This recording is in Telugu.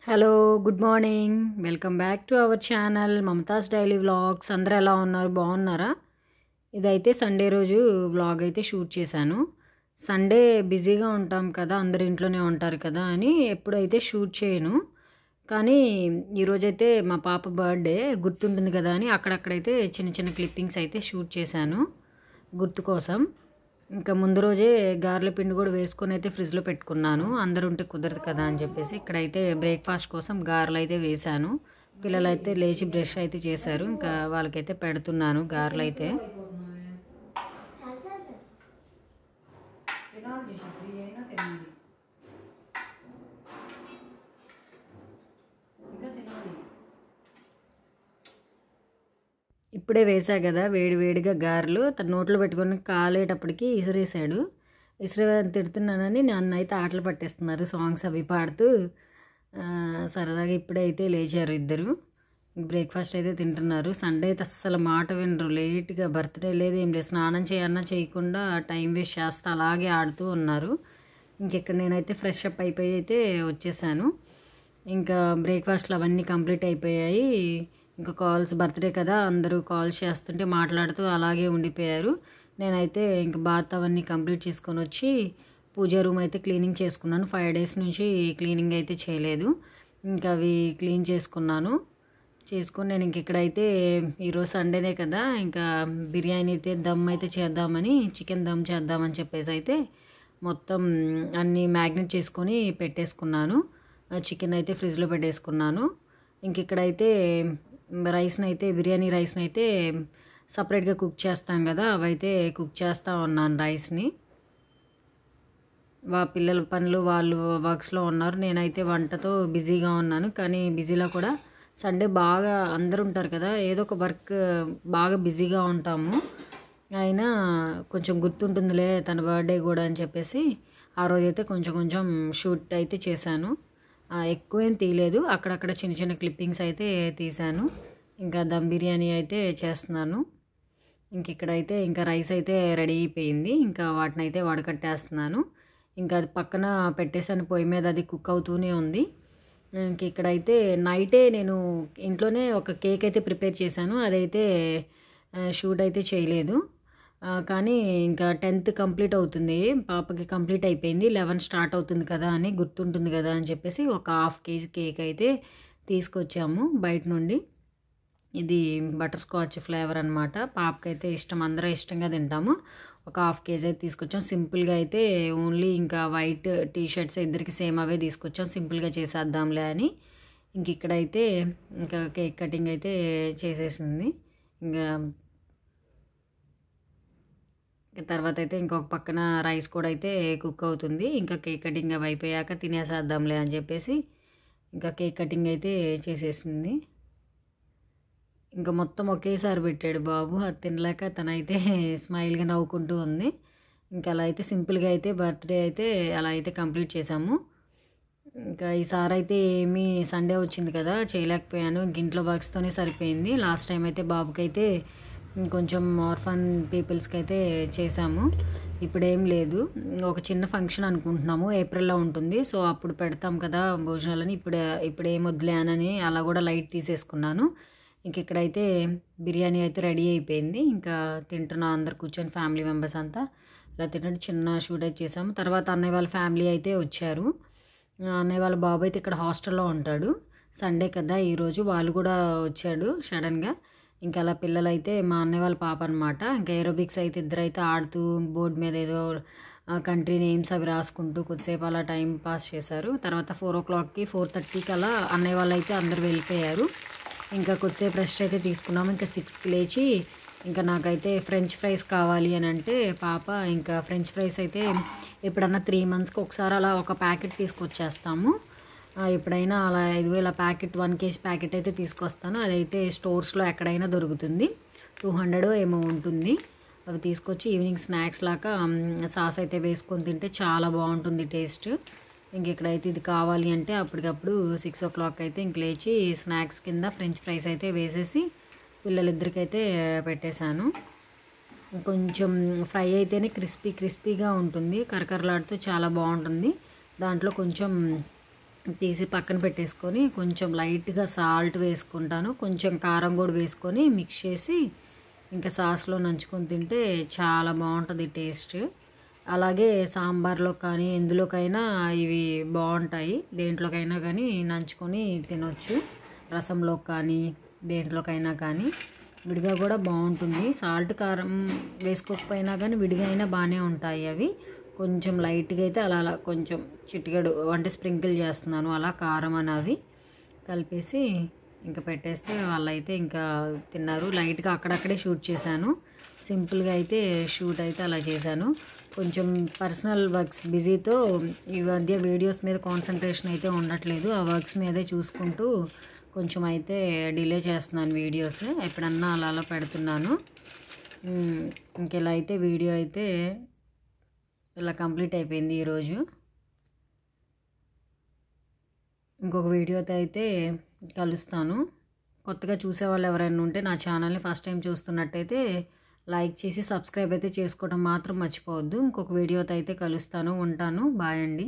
Hello good morning welcome back to our channel Mamata's daily vlogs. అందరూ ఎలా ఉన్నారు, బాగున్నారా? ఇదైతే సండే రోజు వ్లాగ్ అయితే షూట్ చేశాను. సండే బిజీగా ఉంటాం కదా, అందరు ఇంట్లోనే ఉంటారు కదా అని ఎప్పుడైతే షూట్ చేయను. కానీ ఈరోజైతే మా పాప బర్త్డే గుర్తుంటుంది కదా అని అక్కడక్కడైతే చిన్న చిన్న క్లిప్పింగ్స్ అయితే షూట్ చేశాను గుర్తు కోసం. ఇంకా ముందు రోజే గారెల పిండి కూడా వేసుకొని అయితే ఫ్రిడ్జ్లో పెట్టుకున్నాను, అందరూ ఉంటే కుదరదు కదా అని చెప్పేసి. ఇక్కడైతే బ్రేక్ఫాస్ట్ కోసం గారెలు అయితే వేశాను. పిల్లలైతే లేచి బ్రష్ అయితే చేశారు, ఇంకా వాళ్ళకైతే పెడుతున్నాను గారెలు అయితే. ఇప్పుడే వేసా కదా వేడి వేడిగా గారెలు, తన నోట్లో పెట్టుకొని కాలేటప్పటికి ఇసిరేసాడు. ఇసిరేదని తిడుతున్నానని నన్ను అయితే ఆటలు పట్టేస్తున్నారు, సాంగ్స్ అవి పాడుతూ సరదాగా. ఇప్పుడే అయితే లేచారు ఇద్దరు, బ్రేక్ఫాస్ట్ అయితే తింటున్నారు. సండే అయితే అస్సలు మాట వినరు, లేట్గా బర్త్డే లేదు ఏం లేదు, స్నానం చేయన్నా చేయకుండా టైం వేస్ట్ చేస్తా అలాగే ఆడుతూ ఉన్నారు. ఇంకెక్కడ నేనైతే ఫ్రెష్ అప్ అయిపోయి అయితే వచ్చేసాను. ఇంకా బ్రేక్ఫాస్ట్లు అవన్నీ కంప్లీట్ అయిపోయాయి. ఇంకా కాల్స్, బర్త్డే కదా అందరూ కాల్స్ చేస్తుంటే మాట్లాడుతూ అలాగే ఉండిపోయారు. నేనైతే ఇంక బాత్ అవన్నీ కంప్లీట్ చేసుకొని వచ్చి పూజా రూమ్ అయితే క్లీనింగ్ చేసుకున్నాను. 5 days నుంచి క్లీనింగ్ అయితే చేయలేదు, ఇంకా అవి క్లీన్ చేసుకున్నాను. చేసుకొని నేను ఇంక ఇక్కడైతే ఈరోజు సండేనే కదా, ఇంకా బిర్యానీ అయితే దమ్ అయితే చేద్దామని, చికెన్ దమ్ చేద్దామని చెప్పేసి అయితే మొత్తం అన్నీ మ్యాగ్నెట్ చేసుకొని పెట్టేసుకున్నాను. చికెన్ అయితే ఫ్రిడ్జ్లో పెట్టేసుకున్నాను. ఇంక ఇక్కడైతే రైస్ని అయితే, బిర్యానీ రైస్ని అయితే సపరేట్గా కుక్ చేస్తాం కదా, అవైతే కుక్ చేస్తూ ఉన్నాను రైస్ని. పిల్లల పనులు వాళ్ళు వర్క్స్లో ఉన్నారు, నేనైతే వంటతో బిజీగా ఉన్నాను. కానీ బిజీలో కూడా సండే బాగా అందరు ఉంటారు కదా, ఏదో ఒక వర్క్ బాగా బిజీగా ఉంటాము. అయినా కొంచెం గుర్తుంటుందిలే తన బర్త్డే కూడా అని చెప్పేసి ఆ రోజైతే కొంచెం కొంచెం షూట్ అయితే చేశాను. ఎక్కువేం తీయలేదు, అక్కడక్కడ చిన్న చిన్న క్లిప్పింగ్స్ అయితే తీశాను. ఇంకా దమ్ బిర్యానీ అయితే చేస్తున్నాను. ఇంక ఇక్కడైతే ఇంకా రైస్ అయితే రెడీ అయిపోయింది, ఇంకా వాటిని అయితే వడకట్టేస్తున్నాను. ఇంకా అది పక్కన పెట్టేసాను పొయ్యి మీద, అది కుక్ అవుతూనే ఉంది. ఇంక ఇక్కడైతే నైటే నేను ఇంట్లోనే ఒక కేక్ అయితే ప్రిపేర్ చేశాను, అదైతే షూట్ అయితే చేయలేదు. కానీ ఇంకా 10th కంప్లీట్ అవుతుంది, పాపకి కంప్లీట్ అయిపోయింది. 11 స్టార్ట్ అవుతుంది కదా అని, గుర్తుంటుంది కదా అని చెప్పేసి ఒక 1/2 kg కేక్ అయితే తీసుకొచ్చాము బయట నుండి. ఇది బటర్ స్కాచ్ ఫ్లేవర్ అనమాట, పాపకైతే ఇష్టం, అందరూ ఇష్టంగా తింటాము. ఒక 1/2 kg అయితే తీసుకొచ్చాం. సింపుల్గా అయితే ఓన్లీ ఇంకా వైట్ టీషర్ట్స్ ఇద్దరికి సేమ్ అవే తీసుకొచ్చాం, సింపుల్గా చేసేద్దాంలే అని. ఇంక ఇక్కడైతే ఇంకా కేక్ కటింగ్ అయితే చేసేసింది. ఇంకా తర్వాత అయితే ఇంకొక పక్కన రైస్ కూడా అయితే కుక్ అవుతుంది. ఇంకా కేక్ కటింగ్ అవి అయిపోయాక తినేసేద్దాంలే అని చెప్పేసి ఇంకా కేక్ కటింగ్ అయితే చేసేసింది. ఇంకా మొత్తం ఒకేసారి పెట్టాడు బాబు, అది తినలేక తనైతే స్మైల్గా నవ్వుకుంటూ ఉంది. ఇంకా అలా అయితే సింపుల్గా అయితే బర్త్డే అయితే అలా అయితే కంప్లీట్ చేసాము. ఇంకా ఈసారి అయితే ఏమీ సండే వచ్చింది కదా చేయలేకపోయాను, ఇంట్లో వర్క్స్తోనే సరిపోయింది. లాస్ట్ టైం అయితే బాబుకైతే కొంచెం ఆర్ఫన్ పీపుల్స్కి అయితే చేసాము. ఇప్పుడేం లేదు, ఒక చిన్న ఫంక్షన్ అనుకుంటున్నాము, ఏప్రిల్లో ఉంటుంది. సో అప్పుడు పెడతాం కదా భోజనాలని, ఇప్పుడు ఏం వద్దులే అని అలా కూడా లైట్ తీసేసుకున్నాను. ఇంక ఇక్కడైతే బిర్యానీ అయితే రెడీ అయిపోయింది. ఇంకా తింటున్నా, అందరు కూర్చొని ఫ్యామిలీ మెంబర్స్ అంతా ఇలా తింటుంటే చిన్న షూట్ అయితే చేసాము. తర్వాత అన్నయ్య వాళ్ళ ఫ్యామిలీ అయితే వచ్చారు. అన్నయ్య వాళ్ళ బాబు అయితే ఇక్కడ హాస్టల్లో ఉంటాడు, సండే కదా ఈరోజు వాళ్ళు కూడా వచ్చాడు సడన్గా. ఇంకా అలా పిల్లలైతే మా అన్నయ్య వాళ్ళ పాప అనమాట, ఇంకా ఏరోబిక్స్ అయితే ఇద్దరైతే ఆడుతూ బోర్డు మీద ఏదో కంట్రీ నేమ్స్ అవి రాసుకుంటూ కొద్దిసేపు అలా టైం పాస్ చేశారు. తర్వాత 4 o'clockకి 4:30కి అలా అన్నయ్య వాళ్ళు అయితే అందరు వెళ్ళిపోయారు. ఇంకా కొద్దిసేపు రెస్ట్ అయితే తీసుకున్నాము. ఇంకా 6కి లేచి ఇంకా నాకైతే ఫ్రెంచ్ ఫ్రైస్ కావాలి అని అంటే పాప, ఇంకా ఫ్రెంచ్ ఫ్రైస్ అయితే ఎప్పుడన్నా 3 monthsకి ఒకసారి అలా ఒక ప్యాకెట్ తీసుకొచ్చేస్తాము. ఎప్పుడైనా అలా ఇదిగో ఇలా ప్యాకెట్ 1 kg ప్యాకెట్ అయితే తీసుకొస్తాను, అదైతే స్టోర్స్లో ఎక్కడైనా దొరుకుతుంది, 200 ఏమో ఉంటుంది. అవి తీసుకొచ్చి ఈవినింగ్ స్నాక్స్ లాగా సాస్ అయితే వేసుకొని తింటే చాలా బాగుంటుంది టేస్ట్. ఇంక ఇక్కడైతే ఇది కావాలి అంటే అప్పటికప్పుడు 6 o'clock అయితే ఇంక లేచి స్నాక్స్ కింద ఫ్రెంచ్ ఫ్రైస్ అయితే వేసేసి పిల్లలిద్దరికైతే పెట్టేశాను. కొంచెం ఫ్రై అయితేనే క్రిస్పీగా ఉంటుంది, కరకరలాడుతూ చాలా బాగుంటుంది. దాంట్లో కొంచెం తీసి పక్కన పెట్టేసుకొని కొంచెం లైట్గా సాల్ట్ వేసుకుంటాను, కొంచెం కారం కూడా వేసుకొని మిక్స్ చేసి ఇంకా సాస్లో నంచుకొని తింటే చాలా బాగుంటుంది టేస్ట్. అలాగే సాంబార్లో కానీ ఎందులోకైనా ఇవి బాగుంటాయి, దేంట్లోకైనా కానీ నంచుకొని తినొచ్చు. రసంలో కానీ దేంట్లోకైనా కానీ విడిగా కూడా బాగుంటుంది. సాల్ట్ కారం వేసుకోకపోయినా కానీ విడిగా అయినా బాగానే ఉంటాయి అవి. కొంచెం లైట్గా అయితే అలా అలా కొంచెం చిటికెడు అంటే స్ప్రింకిల్ చేస్తున్నాను అలా కారం అనేవి కలిపేసి ఇంకా పెట్టేస్తే వాళ్ళైతే ఇంకా తిన్నారు. లైట్గా అక్కడక్కడే షూట్ చేశాను, సింపుల్గా అయితే షూట్ అయితే అలా చేశాను. కొంచెం పర్సనల్ వర్క్స్ బిజీతో ఈ మధ్య వీడియోస్ మీద కాన్సన్ట్రేషన్ అయితే ఉండట్లేదు, ఆ వర్క్స్ మీదే చూసుకుంటూ కొంచెం అయితే డిలే చేస్తున్నాను వీడియోస్, ఎప్పుడన్నా అలా అలా పెడుతున్నాను. ఇంకెలా అయితే వీడియో అయితే ఇలా కంప్లీట్ అయిపోయింది ఈరోజు. ఇంకొక వీడియోతో అయితే కలుస్తాను. కొత్తగా చూసేవాళ్ళు ఎవరైనా ఉంటే నా ఛానల్ని ఫస్ట్ టైం చూస్తున్నట్టయితే లైక్ చేసి సబ్స్క్రైబ్ అయితే చేసుకోవడం మాత్రం మర్చిపోవద్దు. ఇంకొక వీడియోతో అయితే కలుస్తాను. ఉంటాను. బాయ్ అండి.